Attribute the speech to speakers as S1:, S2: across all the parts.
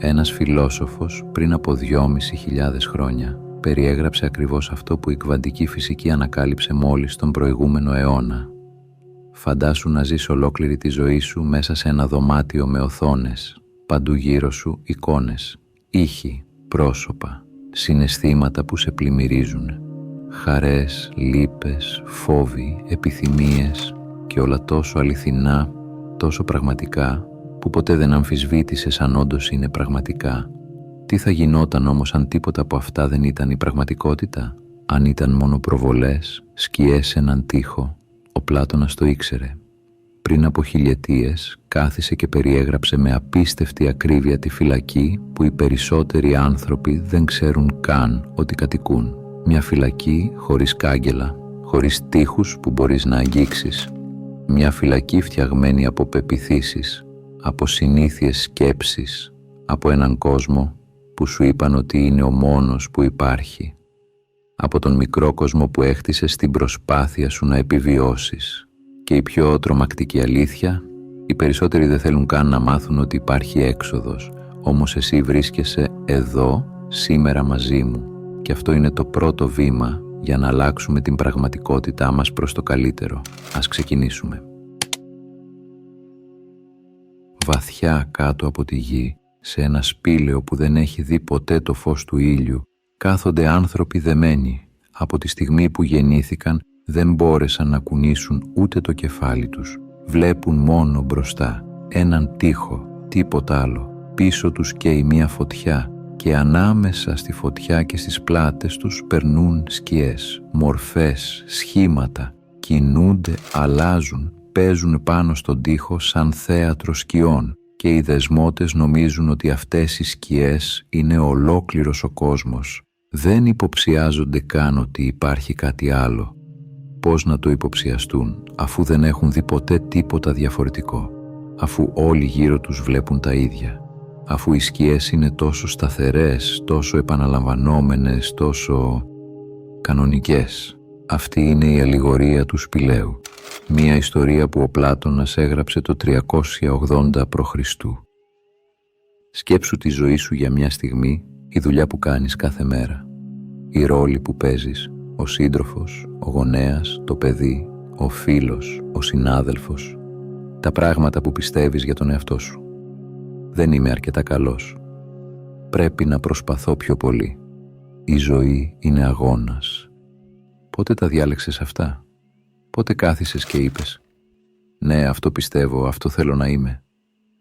S1: Ένας φιλόσοφος πριν από 2.500 χρόνια περιέγραψε ακριβώς αυτό που η κβαντική φυσική ανακάλυψε μόλις τον προηγούμενο αιώνα. Φαντάσου να ζεις ολόκληρη τη ζωή σου μέσα σε ένα δωμάτιο με οθόνες, παντού γύρω σου εικόνες, ήχοι, πρόσωπα, συναισθήματα που σε πλημμυρίζουν, χαρές, λύπες, φόβοι, επιθυμίες και όλα τόσο αληθινά, τόσο πραγματικά, που ποτέ δεν αμφισβήτησες αν όντως είναι πραγματικά. Τι θα γινόταν όμως αν τίποτα από αυτά δεν ήταν η πραγματικότητα? Αν ήταν μόνο προβολές, σκιές σε έναν τοίχο? Ο Πλάτωνας το ήξερε. Πριν από χιλιετίες κάθισε και περιέγραψε με απίστευτη ακρίβεια τη φυλακή που οι περισσότεροι άνθρωποι δεν ξέρουν καν ότι κατοικούν. Μια φυλακή χωρίς κάγκελα, χωρίς τοίχους που μπορείς να αγγίξεις. Μια φυλακή φτιαγμένη από πεποιθήσεις, από συνήθειες σκέψεις, από έναν κόσμο που σου είπαν ότι είναι ο μόνος που υπάρχει, από τον μικρό κόσμο που έχτισες στην προσπάθεια σου να επιβιώσεις. Και η πιο τρομακτική αλήθεια, οι περισσότεροι δεν θέλουν καν να μάθουν ότι υπάρχει έξοδος, όμως εσύ βρίσκεσαι εδώ, σήμερα μαζί μου, και αυτό είναι το πρώτο βήμα για να αλλάξουμε την πραγματικότητά μας προς το καλύτερο. Ας ξεκινήσουμε. Βαθιά κάτω από τη γη, σε ένα σπήλαιο που δεν έχει δει ποτέ το φως του ήλιου, κάθονται άνθρωποι δεμένοι. Από τη στιγμή που γεννήθηκαν δεν μπόρεσαν να κουνήσουν ούτε το κεφάλι τους. Βλέπουν μόνο μπροστά έναν τοίχο, τίποτα άλλο. Πίσω τους καίει μια φωτιά και ανάμεσα στη φωτιά και στις πλάτες τους περνούν σκιές, μορφές, σχήματα. Κινούνται, αλλάζουν, παίζουν πάνω στον τοίχο σαν θέατρο σκιών και οι δεσμότες νομίζουν ότι αυτές οι σκιές είναι ολόκληρος ο κόσμος. Δεν υποψιάζονται καν ότι υπάρχει κάτι άλλο. Πώς να το υποψιαστούν αφού δεν έχουν δει ποτέ τίποτα διαφορετικό, αφού όλοι γύρω τους βλέπουν τα ίδια, αφού οι σκιές είναι τόσο σταθερές, τόσο επαναλαμβανόμενες, τόσο κανονικές? Αυτή είναι η αλληγορία του σπηλαίου. Μία ιστορία που ο Πλάτωνας έγραψε το 380 π.Χ. Σκέψου τη ζωή σου για μια στιγμή, η δουλειά που κάνεις κάθε μέρα, οι ρόλοι που παίζεις, ο σύντροφος, ο γονέας, το παιδί, ο φίλος, ο συνάδελφος, τα πράγματα που πιστεύεις για τον εαυτό σου. Δεν είμαι αρκετά καλός. Πρέπει να προσπαθώ πιο πολύ. Η ζωή είναι αγώνας. Πότε τα διάλεξες αυτά? Πότε κάθισες και είπες «Ναι, αυτό πιστεύω, αυτό θέλω να είμαι»?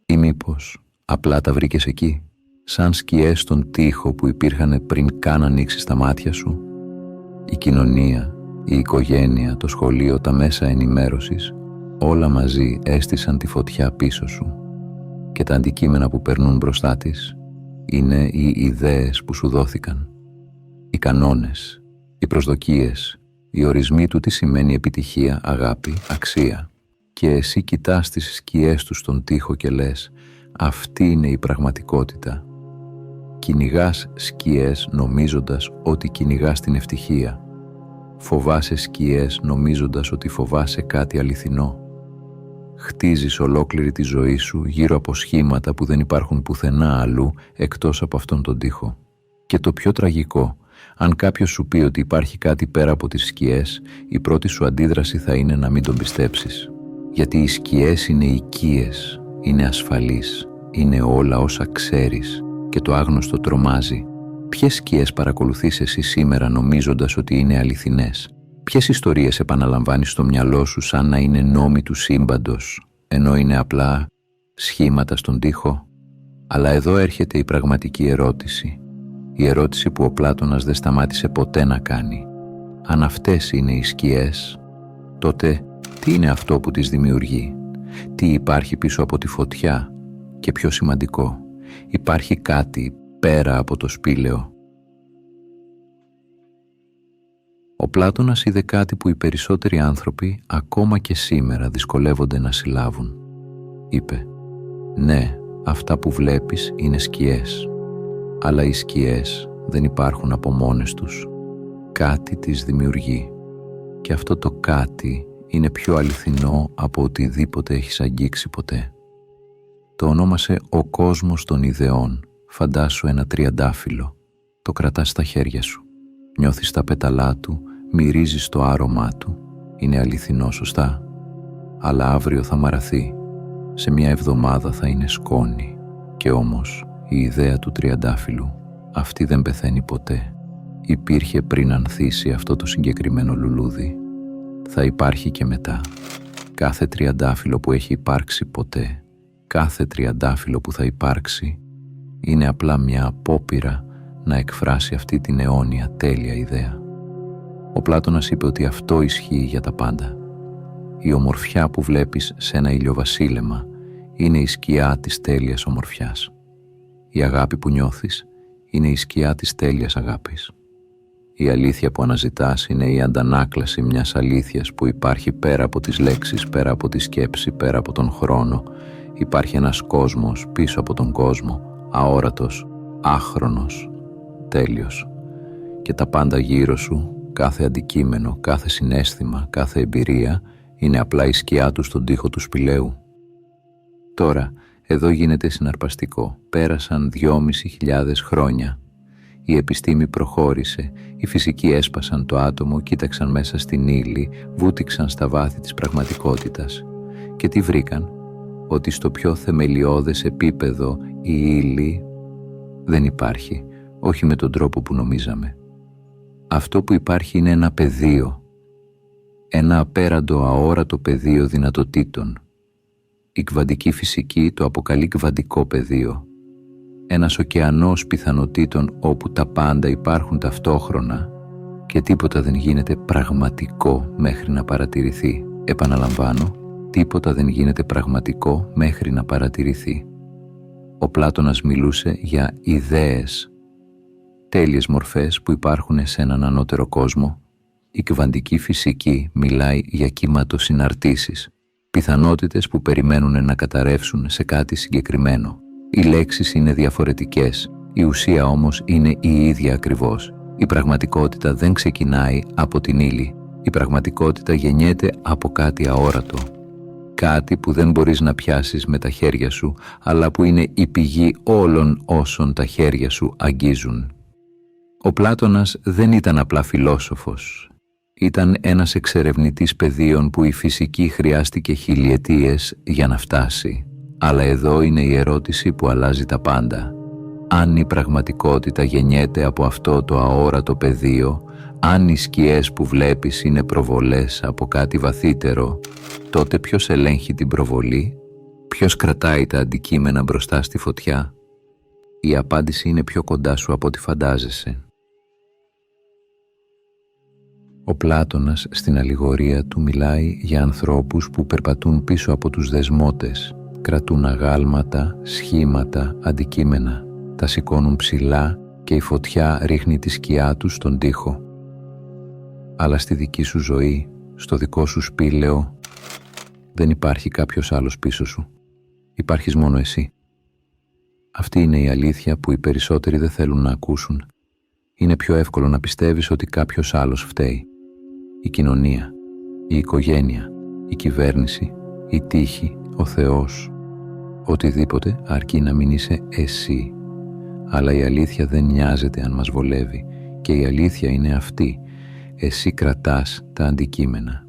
S1: Ή μήπως απλά τα βρήκες εκεί, σαν σκιές στον τοίχο που υπήρχαν πριν καν ανοίξεις τα μάτια σου? Η κοινωνία, η οικογένεια, το σχολείο, τα μέσα ενημέρωσης, όλα μαζί έστησαν τη φωτιά πίσω σου. Και τα αντικείμενα που περνούν μπροστά της είναι οι ιδέες που σου δόθηκαν. Οι κανόνες, οι προσδοκίες, οι ορισμοί του τι σημαίνει επιτυχία, αγάπη, αξία. Και εσύ κοιτάς τις σκιές του στον τοίχο και λες «Αυτή είναι η πραγματικότητα». Κυνηγάς σκιές νομίζοντας ότι κυνηγάς την ευτυχία. Φοβάσαι σκιές νομίζοντας ότι φοβάσαι κάτι αληθινό. Χτίζεις ολόκληρη τη ζωή σου γύρω από σχήματα που δεν υπάρχουν πουθενά αλλού εκτός από αυτόν τον τοίχο. Και το πιο τραγικό, αν κάποιος σου πει ότι υπάρχει κάτι πέρα από τις σκιές, η πρώτη σου αντίδραση θα είναι να μην τον πιστέψεις. Γιατί οι σκιές είναι οικίες, είναι ασφαλείς, είναι όλα όσα ξέρεις και το άγνωστο τρομάζει. Ποιες σκιές παρακολουθείς εσύ σήμερα νομίζοντας ότι είναι αληθινές? Ποιες ιστορίες επαναλαμβάνεις στο μυαλό σου σαν να είναι νόμοι του σύμπαντος, ενώ είναι απλά σχήματα στον τοίχο? Αλλά εδώ έρχεται η πραγματική ερώτηση. Η ερώτηση που ο Πλάτωνας δεν σταμάτησε ποτέ να κάνει. Αν αυτές είναι οι σκιές, τότε τι είναι αυτό που τις δημιουργεί? Τι υπάρχει πίσω από τη φωτιά? Και πιο σημαντικό, υπάρχει κάτι πέρα από το σπήλαιο? Ο Πλάτωνας είδε κάτι που οι περισσότεροι άνθρωποι ακόμα και σήμερα δυσκολεύονται να συλλάβουν. Είπε «Ναι, αυτά που βλέπεις είναι σκιές, αλλά οι σκιές δεν υπάρχουν από μόνες τους. Κάτι τις δημιουργεί και αυτό το κάτι είναι πιο αληθινό από οτιδήποτε έχεις αγγίξει ποτέ». Το ονόμασε «ο κόσμος των ιδεών» Φαντάσου ένα τριαντάφυλλο, το κρατάς στα χέρια σου. Νιώθεις τα πέταλά του, μυρίζεις το άρωμά του. Είναι αληθινό, σωστά? Αλλά αύριο θα μαραθεί. Σε μια εβδομάδα θα είναι σκόνη. Και όμως η ιδέα του τριαντάφυλλου, αυτή δεν πεθαίνει ποτέ. Υπήρχε πριν ανθίσει αυτό το συγκεκριμένο λουλούδι. Θα υπάρχει και μετά. Κάθε τριαντάφυλλο που έχει υπάρξει ποτέ, κάθε τριαντάφυλλο που θα υπάρξει, είναι απλά μια απόπειρα να εκφράσει αυτή την αιώνια τέλεια ιδέα. Ο Πλάτωνας είπε ότι αυτό ισχύει για τα πάντα. Η ομορφιά που βλέπεις σε ένα ηλιοβασίλεμα είναι η σκιά της τέλειας ομορφιάς. Η αγάπη που νιώθεις είναι η σκιά της τέλειας αγάπης. Η αλήθεια που αναζητάς είναι η αντανάκλαση μιας αλήθειας που υπάρχει πέρα από τις λέξεις, πέρα από τη σκέψη, πέρα από τον χρόνο. Υπάρχει ένας κόσμος πίσω από τον κόσμο, αόρατος, άχρονος, τέλειος. Και τα πάντα γύρω σου, κάθε αντικείμενο, κάθε συναίσθημα, κάθε εμπειρία, είναι απλά η σκιά του στον τοίχο του σπηλαίου. Τώρα, εδώ γίνεται συναρπαστικό. Πέρασαν 2.500 χρόνια. Η επιστήμη προχώρησε, οι φυσικοί έσπασαν το άτομο, κοίταξαν μέσα στην ύλη, βούτυξαν στα βάθη της πραγματικότητας. Και τι βρήκαν? Ότι στο πιο θεμελιώδες επίπεδο η ύλη δεν υπάρχει, όχι με τον τρόπο που νομίζαμε. Αυτό που υπάρχει είναι ένα πεδίο, ένα απέραντο αόρατο πεδίο δυνατοτήτων. Η κβαντική φυσική το αποκαλεί κβαντικό πεδίο. Ένας ωκεανός πιθανοτήτων όπου τα πάντα υπάρχουν ταυτόχρονα και τίποτα δεν γίνεται πραγματικό μέχρι να παρατηρηθεί. Επαναλαμβάνω, τίποτα δεν γίνεται πραγματικό μέχρι να παρατηρηθεί. Ο Πλάτωνας μιλούσε για ιδέες, τέλειες μορφές που υπάρχουν σε έναν ανώτερο κόσμο. Η κβαντική φυσική μιλάει για κύματοσυναρτήσεις, πιθανότητες που περιμένουν να καταρρεύσουν σε κάτι συγκεκριμένο. Οι λέξεις είναι διαφορετικές, η ουσία όμως είναι η ίδια ακριβώς. Η πραγματικότητα δεν ξεκινάει από την ύλη. Η πραγματικότητα γεννιέται από κάτι αόρατο. Κάτι που δεν μπορείς να πιάσεις με τα χέρια σου, αλλά που είναι η πηγή όλων όσων τα χέρια σου αγγίζουν. Ο Πλάτωνας δεν ήταν απλά φιλόσοφος. Ήταν ένας εξερευνητής πεδίων που η φυσική χρειάστηκε χιλιετίες για να φτάσει. Αλλά εδώ είναι η ερώτηση που αλλάζει τα πάντα. Αν η πραγματικότητα γεννιέται από αυτό το αόρατο πεδίο, αν οι σκιές που βλέπεις είναι προβολές από κάτι βαθύτερο, τότε ποιος ελέγχει την προβολή? Ποιος κρατάει τα αντικείμενα μπροστά στη φωτιά? Η απάντηση είναι πιο κοντά σου από ό,τι φαντάζεσαι. Ο Πλάτωνας στην αλληγορία του μιλάει για ανθρώπους που περπατούν πίσω από τους δεσμότες, κρατούν αγάλματα, σχήματα, αντικείμενα, τα σηκώνουν ψηλά και η φωτιά ρίχνει τη σκιά τους στον τοίχο. Αλλά στη δική σου ζωή, στο δικό σου σπήλαιο, δεν υπάρχει κάποιος άλλος πίσω σου. Υπάρχεις μόνο εσύ. Αυτή είναι η αλήθεια που οι περισσότεροι δεν θέλουν να ακούσουν. Είναι πιο εύκολο να πιστεύεις ότι κάποιος άλλος φταίει. Η κοινωνία, η οικογένεια, η κυβέρνηση, η τύχη, ο Θεός. Οτιδήποτε αρκεί να μην είσαι εσύ. Αλλά η αλήθεια δεν νοιάζεται αν μας βολεύει. Και η αλήθεια είναι αυτή. Εσύ κρατάς τα αντικείμενα.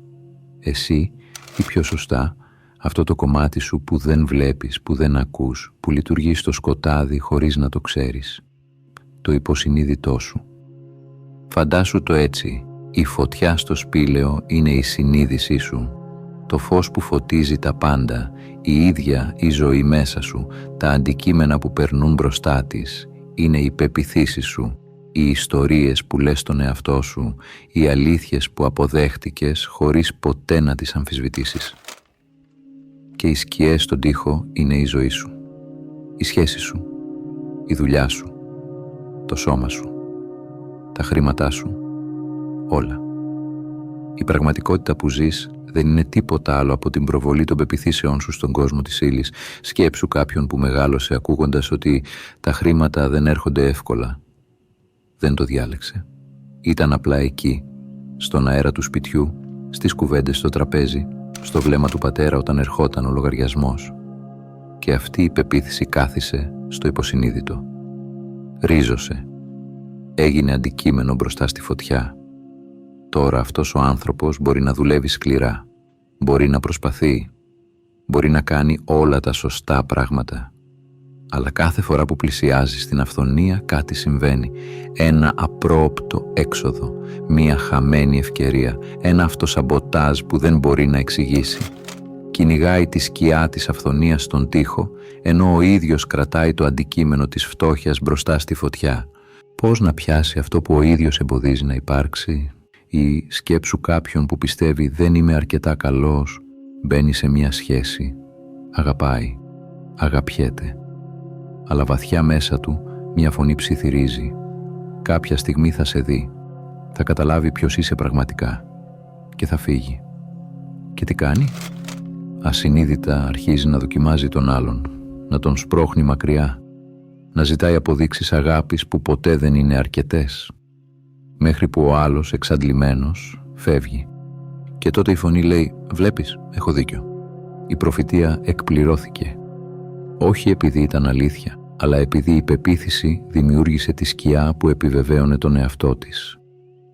S1: Εσύ, ή πιο σωστά, αυτό το κομμάτι σου που δεν βλέπεις, που δεν ακούς, που λειτουργεί στο σκοτάδι χωρίς να το ξέρεις. Το υποσυνείδητό σου. Φαντάσου το έτσι. Η φωτιά στο σπήλαιο είναι η συνείδησή σου. Το φως που φωτίζει τα πάντα, η ίδια η ζωή μέσα σου, τα αντικείμενα που περνούν μπροστά της, είναι οι πεποιθήσεις σου, οι ιστορίες που λες στον εαυτό σου, οι αλήθειες που αποδέχτηκες χωρίς ποτέ να τις αμφισβητήσεις. Και οι σκιές στον τοίχο είναι η ζωή σου, η σχέση σου, η δουλειά σου, το σώμα σου, τα χρήματά σου, όλα. Η πραγματικότητα που ζεις δεν είναι τίποτα άλλο από την προβολή των πεποιθήσεών σου στον κόσμο της ύλης. Σκέψου κάποιον που μεγάλωσε ακούγοντας ότι τα χρήματα δεν έρχονται εύκολα. Δεν το διάλεξε. Ήταν απλά εκεί, στον αέρα του σπιτιού, στις κουβέντες στο τραπέζι, στο βλέμμα του πατέρα όταν ερχόταν ο λογαριασμός. Και αυτή η πεποίθηση κάθισε στο υποσυνείδητο. Ρίζωσε. Έγινε αντικείμενο μπροστά στη φωτιά. Τώρα αυτός ο άνθρωπος μπορεί να δουλεύει σκληρά. Μπορεί να προσπαθεί. Μπορεί να κάνει όλα τα σωστά πράγματα. Αλλά κάθε φορά που πλησιάζει στην αυθονία κάτι συμβαίνει. Ένα απρόοπτο έξοδο, μία χαμένη ευκαιρία, ένα αυτοσαμποτάζ που δεν μπορεί να εξηγήσει. Κυνηγάει τη σκιά της αυθονίας στον τοίχο, ενώ ο ίδιος κρατάει το αντικείμενο της φτώχειας μπροστά στη φωτιά. Πώς να πιάσει αυτό που ο ίδιος εμποδίζει να υπάρξει? Ή σκέψου κάποιον που πιστεύει «δεν είμαι αρκετά καλός», μπαίνει σε μία σχέση, αγαπάει, αγαπιέται. Αλλά βαθιά μέσα του μια φωνή ψιθυρίζει. Κάποια στιγμή θα σε δει, θα καταλάβει ποιος είσαι πραγματικά και θα φύγει. Και τι κάνει? Ασυνείδητα αρχίζει να δοκιμάζει τον άλλον, να τον σπρώχνει μακριά, να ζητάει αποδείξεις αγάπης που ποτέ δεν είναι αρκετές, μέχρι που ο άλλος εξαντλημένος φεύγει. Και τότε η φωνή λέει «Βλέπεις, έχω δίκιο». Η προφητεία εκπληρώθηκε. Όχι επειδή ήταν αλήθεια, αλλά επειδή η πεποίθηση δημιούργησε τη σκιά που επιβεβαίωνε τον εαυτό της.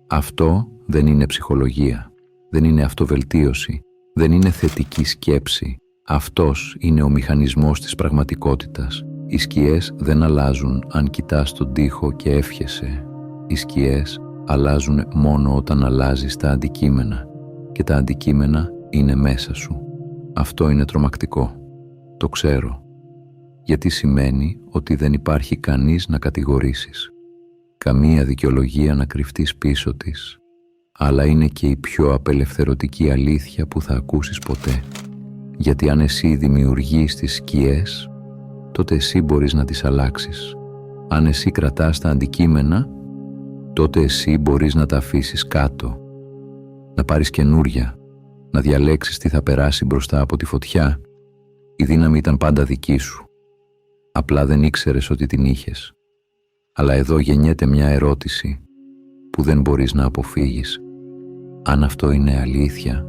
S1: Αυτό δεν είναι ψυχολογία, δεν είναι αυτοβελτίωση, δεν είναι θετική σκέψη. Αυτός είναι ο μηχανισμός της πραγματικότητας. Οι σκιές δεν αλλάζουν αν κοιτάς τον τοίχο και εύχεσαι. Οι σκιές αλλάζουν μόνο όταν αλλάζεις τα αντικείμενα και τα αντικείμενα είναι μέσα σου. Αυτό είναι τρομακτικό. Το ξέρω. Γιατί σημαίνει ότι δεν υπάρχει κανείς να κατηγορήσεις. Καμία δικαιολογία να κρυφτείς πίσω της. Αλλά είναι και η πιο απελευθερωτική αλήθεια που θα ακούσεις ποτέ. Γιατί αν εσύ δημιουργείς τις σκιές, τότε εσύ μπορείς να τις αλλάξεις. Αν εσύ κρατάς τα αντικείμενα, τότε εσύ μπορείς να τα αφήσεις κάτω. Να πάρεις καινούρια, να διαλέξεις τι θα περάσει μπροστά από τη φωτιά. Η δύναμη ήταν πάντα δική σου. Απλά δεν ήξερες ότι την είχες. Αλλά εδώ γεννιέται μια ερώτηση που δεν μπορείς να αποφύγεις. Αν αυτό είναι αλήθεια,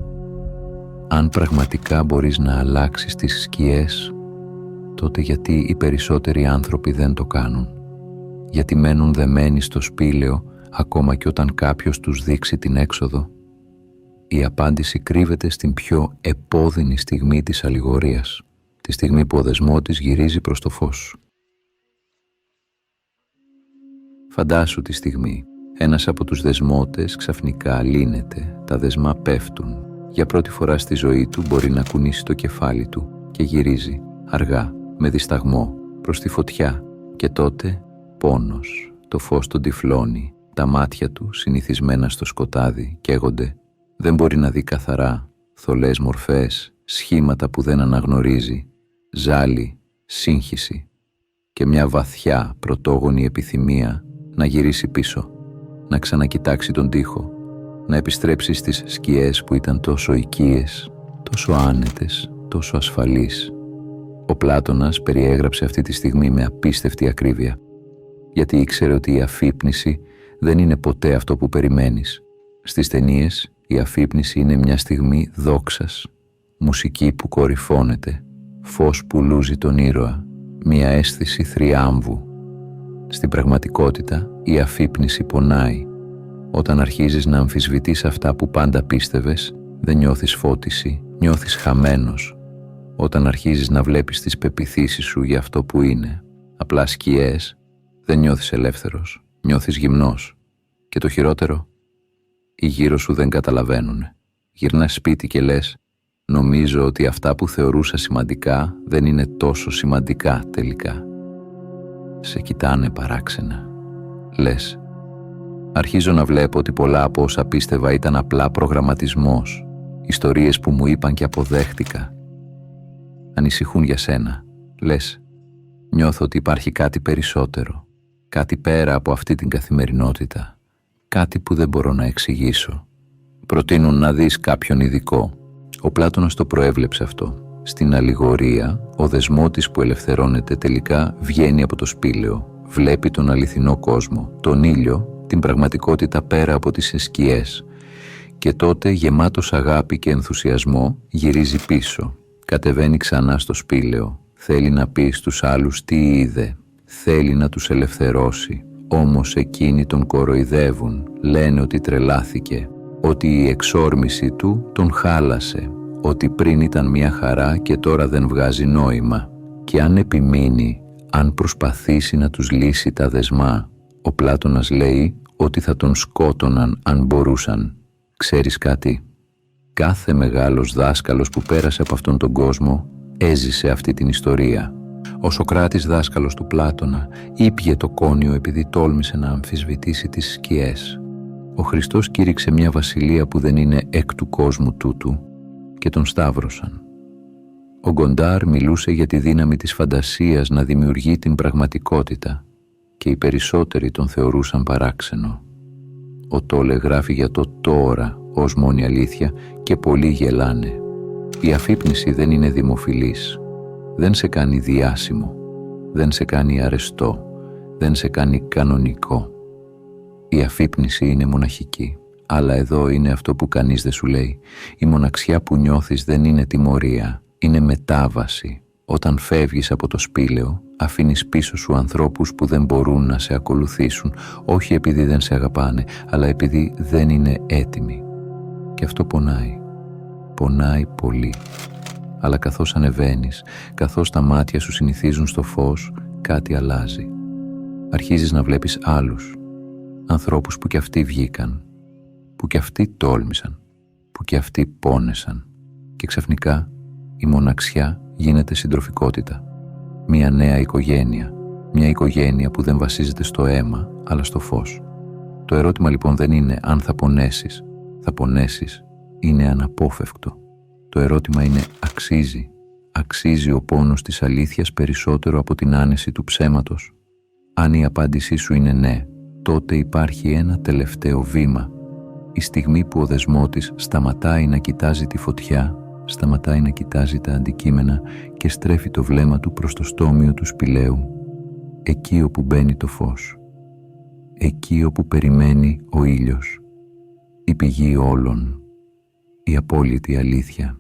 S1: αν πραγματικά μπορείς να αλλάξεις τις σκιές, τότε γιατί οι περισσότεροι άνθρωποι δεν το κάνουν? Γιατί μένουν δεμένοι στο σπήλαιο ακόμα και όταν κάποιος τους δείξει την έξοδο? Η απάντηση κρύβεται στην πιο επώδυνη στιγμή της αλληγορίας, τη στιγμή που ο δεσμότης γυρίζει προς το φως. Φαντάσου τη στιγμή. Ένας από τους δεσμότες ξαφνικά λύνεται, τα δεσμά πέφτουν. Για πρώτη φορά στη ζωή του μπορεί να κουνήσει το κεφάλι του και γυρίζει, αργά, με δισταγμό, προς τη φωτιά. Και τότε πόνος, το φως τον τυφλώνει, τα μάτια του, συνηθισμένα στο σκοτάδι, καίγονται. Δεν μπορεί να δει καθαρά, θολές μορφές, σχήματα που δεν αναγνωρίζει, ζάλι, σύγχυση και μια βαθιά πρωτόγονη επιθυμία να γυρίσει πίσω, να ξανακοιτάξει τον τοίχο, να επιστρέψει στις σκιές που ήταν τόσο οικίες, τόσο άνετες, τόσο ασφαλείς. Ο Πλάτωνας περιέγραψε αυτή τη στιγμή με απίστευτη ακρίβεια, γιατί ήξερε ότι η αφύπνιση δεν είναι ποτέ αυτό που περιμένεις. Στις ταινίες η αφύπνιση είναι μια στιγμή δόξας, μουσική που κορυφώνεται, φως που λούζει τον ήρωα, μια αίσθηση θριάμβου. Στην πραγματικότητα η αφύπνιση πονάει. Όταν αρχίζεις να αμφισβητείς αυτά που πάντα πίστευες, δεν νιώθεις φώτιση, νιώθεις χαμένος. Όταν αρχίζεις να βλέπεις τις πεποιθήσεις σου για αυτό που είναι, απλά σκιές, δεν νιώθεις ελεύθερος, νιώθεις γυμνός. Και το χειρότερο, οι γύρω σου δεν καταλαβαίνουν. Γυρνάς σπίτι και λες, νομίζω ότι αυτά που θεωρούσα σημαντικά δεν είναι τόσο σημαντικά τελικά. Σε κοιτάνε παράξενα. Λες, αρχίζω να βλέπω ότι πολλά από όσα πίστευα ήταν απλά προγραμματισμός, ιστορίες που μου είπαν και αποδέχτηκα. Ανησυχούν για σένα. Λες, νιώθω ότι υπάρχει κάτι περισσότερο, κάτι πέρα από αυτή την καθημερινότητα, κάτι που δεν μπορώ να εξηγήσω. Προτείνουν να δεις κάποιον ειδικό. Ο Πλάτωνας το προέβλεψε αυτό. Στην αλληγορία, ο δεσμότης που ελευθερώνεται τελικά βγαίνει από το σπήλαιο, βλέπει τον αληθινό κόσμο, τον ήλιο, την πραγματικότητα πέρα από τις σκιές. Και τότε, γεμάτος αγάπη και ενθουσιασμό, γυρίζει πίσω, κατεβαίνει ξανά στο σπήλαιο, θέλει να πει στους άλλους τι είδε, θέλει να τους ελευθερώσει, όμως εκείνοι τον κοροϊδεύουν, λένε ότι τρελάθηκε, ότι η εξόρμηση του τον χάλασε, ότι πριν ήταν μια χαρά και τώρα δεν βγάζει νόημα. Και αν επιμείνει, αν προσπαθήσει να τους λύσει τα δεσμά, ο Πλάτωνας λέει ότι θα τον σκότωναν αν μπορούσαν. Ξέρεις κάτι? Κάθε μεγάλος δάσκαλος που πέρασε από αυτόν τον κόσμο έζησε αυτή την ιστορία. Ο Σωκράτης, δάσκαλος του Πλάτωνα, ήπιε το κόνιο επειδή τόλμησε να αμφισβητήσει τις σκιές. Ο Χριστός κήρυξε μια βασιλεία που δεν είναι εκ του κόσμου τούτου και τον σταύρωσαν. Ο Γκοντάρ μιλούσε για τη δύναμη της φαντασίας να δημιουργεί την πραγματικότητα και οι περισσότεροι τον θεωρούσαν παράξενο. Ο Τόλε γράφει για το τώρα ως μόνη αλήθεια και πολλοί γελάνε. Η αφύπνιση δεν είναι δημοφιλής, δεν σε κάνει διάσημο, δεν σε κάνει αρεστό, δεν σε κάνει κανονικό. Η αφύπνιση είναι μοναχική, αλλά εδώ είναι αυτό που κανείς δεν σου λέει. Η μοναξιά που νιώθεις δεν είναι τιμωρία, είναι μετάβαση. Όταν φεύγεις από το σπήλαιο, αφήνεις πίσω σου ανθρώπους που δεν μπορούν να σε ακολουθήσουν, όχι επειδή δεν σε αγαπάνε, αλλά επειδή δεν είναι έτοιμοι. Και αυτό πονάει. Πονάει πολύ. Αλλά καθώς ανεβαίνεις, καθώς τα μάτια σου συνηθίζουν στο φως, κάτι αλλάζει. Αρχίζεις να βλέπεις άλλους, ανθρώπους που κι αυτοί βγήκαν, που κι αυτοί τόλμησαν, που κι αυτοί πόνεσαν. Και ξαφνικά η μοναξιά γίνεται συντροφικότητα. Μια νέα οικογένεια, μια οικογένεια που δεν βασίζεται στο αίμα, αλλά στο φως. Το ερώτημα λοιπόν δεν είναι αν θα πονέσεις. Θα πονέσεις, είναι αναπόφευκτο. Το ερώτημα είναι αξίζει. Αξίζει ο πόνος της αλήθειας περισσότερο από την άνεση του ψέματος? Αν η απάντησή σου είναι ναι, τότε υπάρχει ένα τελευταίο βήμα. Η στιγμή που ο δεσμότης σταματάει να κοιτάζει τη φωτιά, σταματάει να κοιτάζει τα αντικείμενα και στρέφει το βλέμμα του προς το στόμιο του σπηλαίου, εκεί όπου μπαίνει το φως, εκεί όπου περιμένει ο ήλιος, η πηγή όλων, η απόλυτη αλήθεια.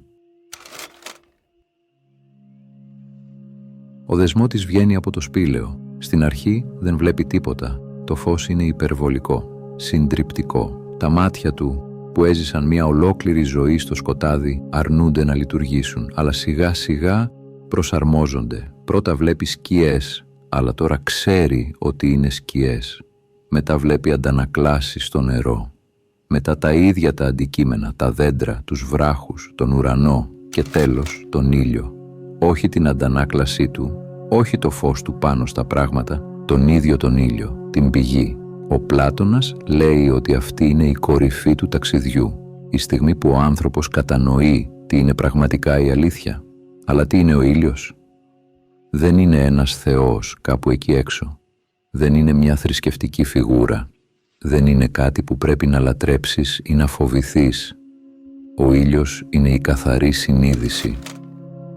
S1: Ο δεσμότης βγαίνει από το σπήλαιο. Στην αρχή δεν βλέπει τίποτα. Το φως είναι υπερβολικό, συντριπτικό. Τα μάτια του, που έζησαν μια ολόκληρη ζωή στο σκοτάδι, αρνούνται να λειτουργήσουν, αλλά σιγά σιγά προσαρμόζονται. Πρώτα βλέπει σκιές, αλλά τώρα ξέρει ότι είναι σκιές. Μετά βλέπει αντανακλάσεις στο νερό. Μετά τα ίδια τα αντικείμενα, τα δέντρα, τους βράχους, τον ουρανό και τέλος τον ήλιο. Όχι την αντανάκλασή του, όχι το φως του πάνω στα πράγματα, τον ίδιο τον ήλιο, την πηγή. Ο Πλάτωνας λέει ότι αυτή είναι η κορυφή του ταξιδιού, η στιγμή που ο άνθρωπος κατανοεί τι είναι πραγματικά η αλήθεια. Αλλά τι είναι ο ήλιος? Δεν είναι ένας θεός κάπου εκεί έξω. Δεν είναι μια θρησκευτική φιγούρα. Δεν είναι κάτι που πρέπει να λατρέψεις ή να φοβηθείς. Ο ήλιος είναι η καθαρή συνείδηση.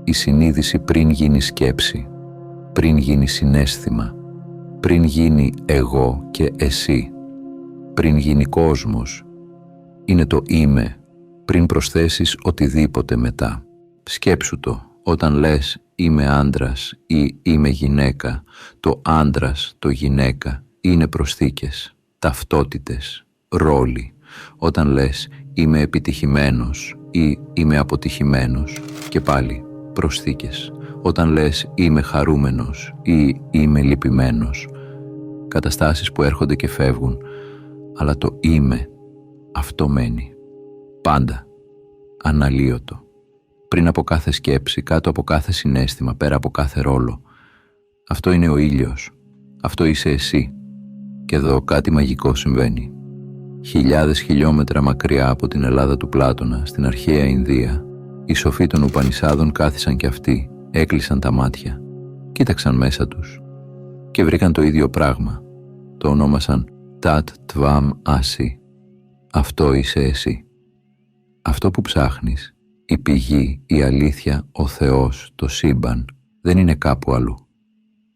S1: Η συνείδηση πριν γίνει σκέψη, πριν γίνει συναίσθημα, πριν γίνει εγώ και εσύ, πριν γίνει κόσμος. Είναι το είμαι, πριν προσθέσεις οτιδήποτε μετά. Σκέψου το, όταν λες είμαι άντρας ή είμαι γυναίκα, το άντρας, το γυναίκα είναι προσθήκες, ταυτότητες, ρόλοι. Όταν λες είμαι επιτυχημένος ή είμαι αποτυχημένος, και πάλι προσθήκες. Όταν λες είμαι χαρούμενος ή είμαι λυπημένος, καταστάσεις που έρχονται και φεύγουν, αλλά το είμαι, αυτό μένει. Πάντα, αναλύωτο. Πριν από κάθε σκέψη, κάτω από κάθε συναίσθημα, πέρα από κάθε ρόλο. Αυτό είναι ο ήλιος. Αυτό είσαι εσύ. Και εδώ κάτι μαγικό συμβαίνει. Χιλιάδες χιλιόμετρα μακριά από την Ελλάδα του Πλάτωνα, στην αρχαία Ινδία, οι σοφοί των Ουπανισάδων κάθισαν κι αυτοί, έκλεισαν τα μάτια, κοίταξαν μέσα τους και βρήκαν το ίδιο πράγμα. Το ονόμασαν Τατ Τβαμ Ασι. Αυτό είσαι εσύ. Αυτό που ψάχνεις, η πηγή, η αλήθεια, ο Θεός, το σύμπαν, δεν είναι κάπου αλλού.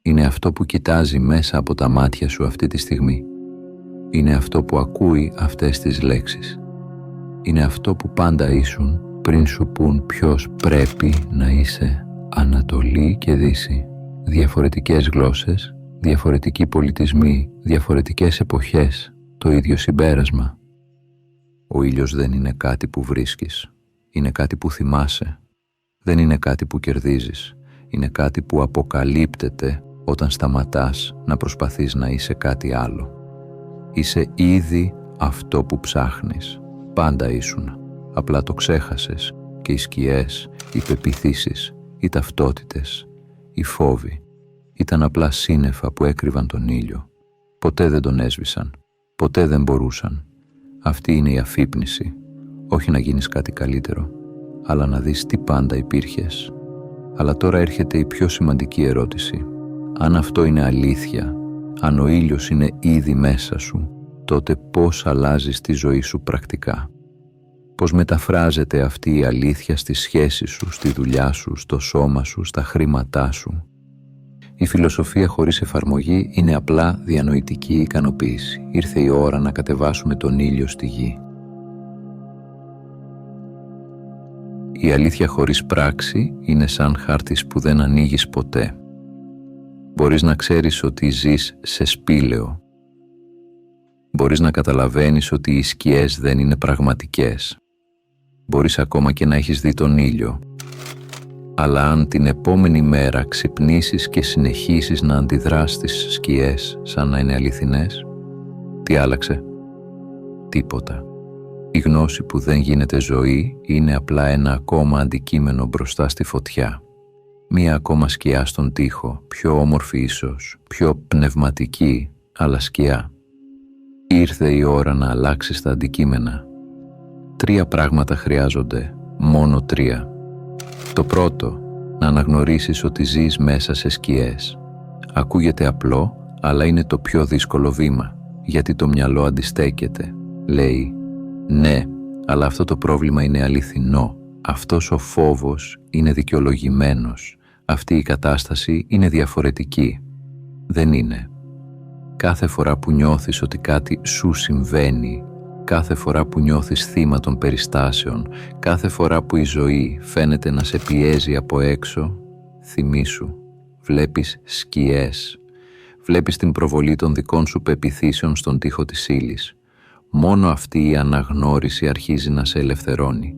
S1: Είναι αυτό που κοιτάζει μέσα από τα μάτια σου αυτή τη στιγμή. Είναι αυτό που ακούει αυτές τις λέξεις. Είναι αυτό που πάντα ήσουν πριν σου πουν ποιος πρέπει να είσαι. Ανατολή και Δύση. Διαφορετικές γλώσσες, διαφορετικοί πολιτισμοί, διαφορετικές εποχές, το ίδιο συμπέρασμα. Ο ήλιος δεν είναι κάτι που βρίσκεις, είναι κάτι που θυμάσαι. Δεν είναι κάτι που κερδίζεις, είναι κάτι που αποκαλύπτεται όταν σταματάς να προσπαθείς να είσαι κάτι άλλο. Είσαι ήδη αυτό που ψάχνεις, πάντα ήσουν, απλά το ξέχασες και οι σκιές, οι πεποιθήσεις, οι ταυτότητες, οι φόβοι ήταν απλά σύννεφα που έκρυβαν τον ήλιο. Ποτέ δεν τον έσβησαν, ποτέ δεν μπορούσαν. Αυτή είναι η αφύπνιση, όχι να γίνεις κάτι καλύτερο, αλλά να δεις τι πάντα υπήρχες. Αλλά τώρα έρχεται η πιο σημαντική ερώτηση. Αν αυτό είναι αλήθεια, αν ο ήλιος είναι ήδη μέσα σου, τότε πώς αλλάζεις τη ζωή σου πρακτικά? Πώς μεταφράζεται αυτή η αλήθεια στις σχέσεις σου, στη δουλειά σου, στο σώμα σου, στα χρήματά σου? Η φιλοσοφία χωρίς εφαρμογή είναι απλά διανοητική ικανοποίηση. Ήρθε η ώρα να κατεβάσουμε τον ήλιο στη γη. Η αλήθεια χωρίς πράξη είναι σαν χάρτης που δεν ανοίγεις ποτέ. Μπορείς να ξέρεις ότι ζεις σε σπήλαιο. Μπορείς να καταλαβαίνεις ότι οι σκιές δεν είναι πραγματικές. Μπορείς ακόμα και να έχεις δει τον ήλιο. Αλλά αν την επόμενη μέρα ξυπνήσεις και συνεχίσεις να αντιδράς στις σκιές σαν να είναι αληθινές, τι άλλαξε? Τίποτα. Η γνώση που δεν γίνεται ζωή είναι απλά ένα ακόμα αντικείμενο μπροστά στη φωτιά. Μία ακόμα σκιά στον τοίχο, πιο όμορφη ίσως, πιο πνευματική, αλλά σκιά. Ήρθε η ώρα να αλλάξεις τα αντικείμενα. 3 πράγματα χρειάζονται, μόνο 3. Το πρώτο, να αναγνωρίσεις ότι ζεις μέσα σε σκιές. Ακούγεται απλό, αλλά είναι το πιο δύσκολο βήμα, γιατί το μυαλό αντιστέκεται. Λέει, ναι, αλλά αυτό το πρόβλημα είναι αληθινό. Αυτός ο φόβος είναι δικαιολογημένος. Αυτή η κατάσταση είναι διαφορετική. Δεν είναι. Κάθε φορά που νιώθεις ότι κάτι σου συμβαίνει, κάθε φορά που νιώθεις θύμα των περιστάσεων, κάθε φορά που η ζωή φαίνεται να σε πιέζει από έξω, θυμήσου, βλέπεις σκιές. Βλέπεις την προβολή των δικών σου πεποιθήσεων στον τοίχο της ύλης. Μόνο αυτή η αναγνώριση αρχίζει να σε ελευθερώνει.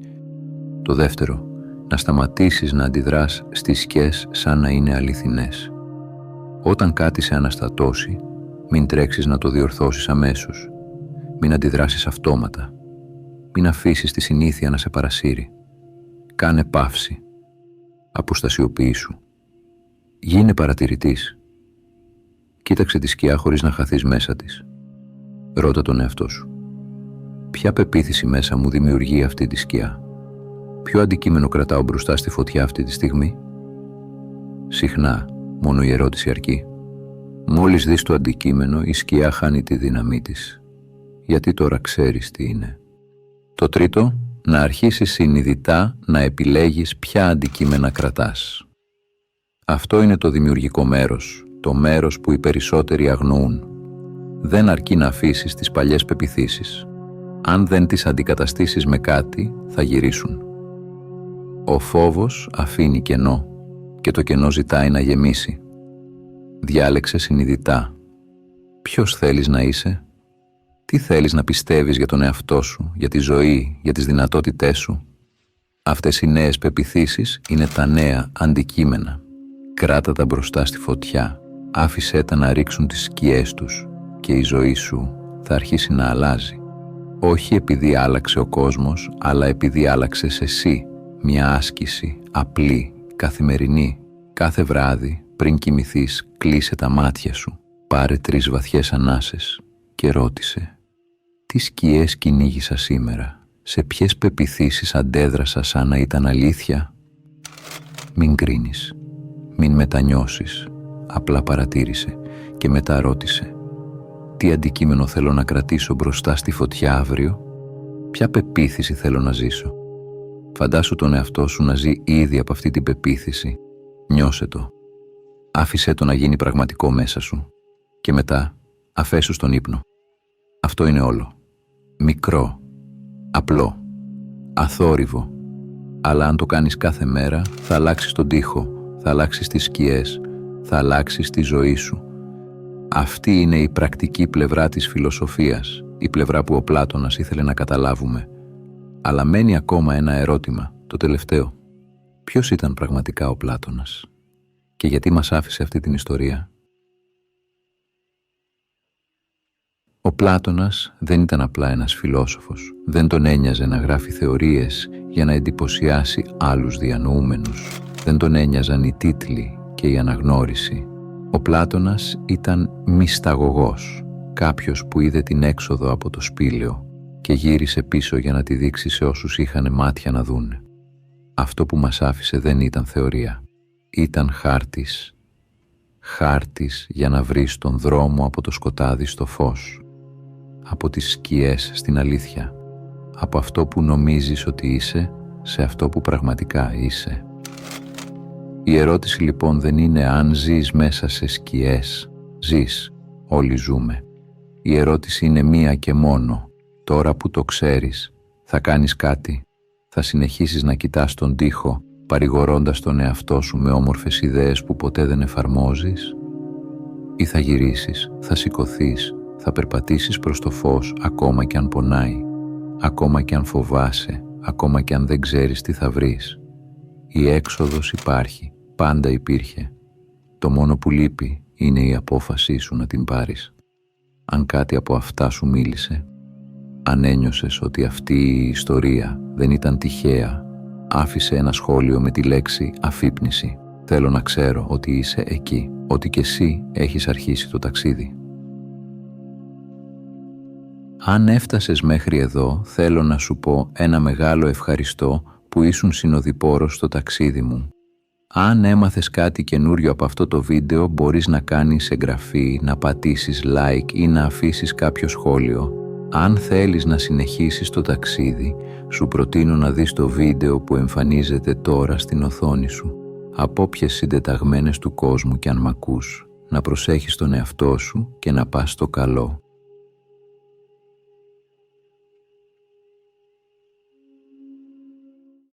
S1: Το δεύτερο, να σταματήσεις να αντιδράς στις σκιές σαν να είναι αληθινές. Όταν κάτι σε αναστατώσει, μην τρέξεις να το διορθώσεις αμέσως. Μην αντιδράσεις αυτόματα. Μην αφήσεις τη συνήθεια να σε παρασύρει. Κάνε παύση. Αποστασιοποιήσου. Γίνε παρατηρητής. Κοίταξε τη σκιά χωρίς να χαθείς μέσα της. Ρώτα τον εαυτό σου. Ποια πεποίθηση μέσα μου δημιουργεί αυτή τη σκιά? Ποιο αντικείμενο κρατάω μπροστά στη φωτιά αυτή τη στιγμή? Συχνά, μόνο η ερώτηση αρκεί. Μόλις δεις το αντικείμενο, η σκιά χάνει τη δύναμή της. Γιατί τώρα ξέρεις τι είναι. Το τρίτο, να αρχίσεις συνειδητά να επιλέγεις ποια αντικείμενα κρατάς. Αυτό είναι το δημιουργικό μέρος, το μέρος που οι περισσότεροι αγνοούν. Δεν αρκεί να αφήσεις τις παλιές πεποιθήσεις. Αν δεν τις αντικαταστήσεις με κάτι, θα γυρίσουν. Ο φόβος αφήνει κενό και το κενό ζητάει να γεμίσει. Διάλεξε συνειδητά. Ποιος θέλεις να είσαι? Τι θέλεις να πιστεύεις για τον εαυτό σου, για τη ζωή, για τις δυνατότητές σου? Αυτές οι νέες πεποιθήσεις είναι τα νέα αντικείμενα. Κράτα τα μπροστά στη φωτιά. Άφησέ τα να ρίξουν τις σκιές τους και η ζωή σου θα αρχίσει να αλλάζει. Όχι επειδή άλλαξε ο κόσμος, αλλά επειδή άλλαξες εσύ. Μια άσκηση, απλή, καθημερινή. Κάθε βράδυ, πριν κοιμηθείς, κλείσε τα μάτια σου. Πάρε 3 βαθιές ανάσες και ρώτησε. Τι σκιές κυνήγησα σήμερα? Σε ποιες πεποιθήσεις αντέδρασα σαν να ήταν αλήθεια? Μην κρίνεις. Μην μετανιώσεις. Απλά παρατήρησε και μετά ρώτησε. Τι αντικείμενο θέλω να κρατήσω μπροστά στη φωτιά αύριο? Ποια πεποίθηση θέλω να ζήσω? Φαντάσου τον εαυτό σου να ζει ήδη από αυτή την πεποίθηση. Νιώσε το. Άφησέ το να γίνει πραγματικό μέσα σου. Και μετά αφέσου στον ύπνο. Αυτό είναι όλο. Μικρό. Απλό. Αθόρυβο. Αλλά αν το κάνεις κάθε μέρα, θα αλλάξεις τον τοίχο, θα αλλάξεις τις σκιές, θα αλλάξεις τη ζωή σου. Αυτή είναι η πρακτική πλευρά της φιλοσοφίας, η πλευρά που ο Πλάτωνας ήθελε να καταλάβουμε. Αλλά μένει ακόμα ένα ερώτημα, το τελευταίο. Ποιος ήταν πραγματικά ο Πλάτωνας και γιατί μας άφησε αυτή την ιστορία? Ο Πλάτωνας δεν ήταν απλά ένας φιλόσοφος. Δεν τον ένοιαζε να γράφει θεωρίες για να εντυπωσιάσει άλλους διανοούμενους. Δεν τον ένοιαζαν οι τίτλοι και η αναγνώριση. Ο Πλάτωνας ήταν μυσταγωγός, κάποιος που είδε την έξοδο από το σπήλαιο και γύρισε πίσω για να τη δείξει σε όσους είχαν μάτια να δούνε. Αυτό που μας άφησε δεν ήταν θεωρία. Ήταν χάρτης. Χάρτης για να βρεις τον δρόμο από το σκοτάδι στο φως. Από τις σκιές στην αλήθεια. Από αυτό που νομίζεις ότι είσαι σε αυτό που πραγματικά είσαι. Η ερώτηση λοιπόν δεν είναι αν ζεις μέσα σε σκιές. Ζεις. Όλοι ζούμε. Η ερώτηση είναι μία και μόνο. Τώρα που το ξέρεις, θα κάνεις κάτι? Θα συνεχίσεις να κοιτάς τον τοίχο, παρηγορώντας τον εαυτό σου με όμορφες ιδέες που ποτέ δεν εφαρμόζεις? Ή θα γυρίσεις, θα σηκωθείς, θα περπατήσεις προς το φως ακόμα κι αν πονάει, ακόμα κι αν φοβάσαι, ακόμα κι αν δεν ξέρεις τι θα βρεις? Η έξοδος υπάρχει, πάντα υπήρχε. Το μόνο που λείπει είναι η απόφασή σου να την πάρεις. Αν κάτι από αυτά σου μίλησε, αν ένιωσες ότι αυτή η ιστορία δεν ήταν τυχαία, άφησε ένα σχόλιο με τη λέξη αφύπνιση. Θέλω να ξέρω ότι είσαι εκεί, ότι κι εσύ έχεις αρχίσει το ταξίδι. Αν έφτασες μέχρι εδώ, θέλω να σου πω ένα μεγάλο ευχαριστώ που ήσουν συνοδοιπόρος στο ταξίδι μου. Αν έμαθες κάτι καινούριο από αυτό το βίντεο, μπορείς να κάνεις εγγραφή, να πατήσεις like ή να αφήσεις κάποιο σχόλιο. Αν θέλεις να συνεχίσεις το ταξίδι, σου προτείνω να δεις το βίντεο που εμφανίζεται τώρα στην οθόνη σου. Από όποιες συντεταγμένες του κόσμου κι αν μ' ακούς, να προσέχεις τον εαυτό σου και να πας στο καλό.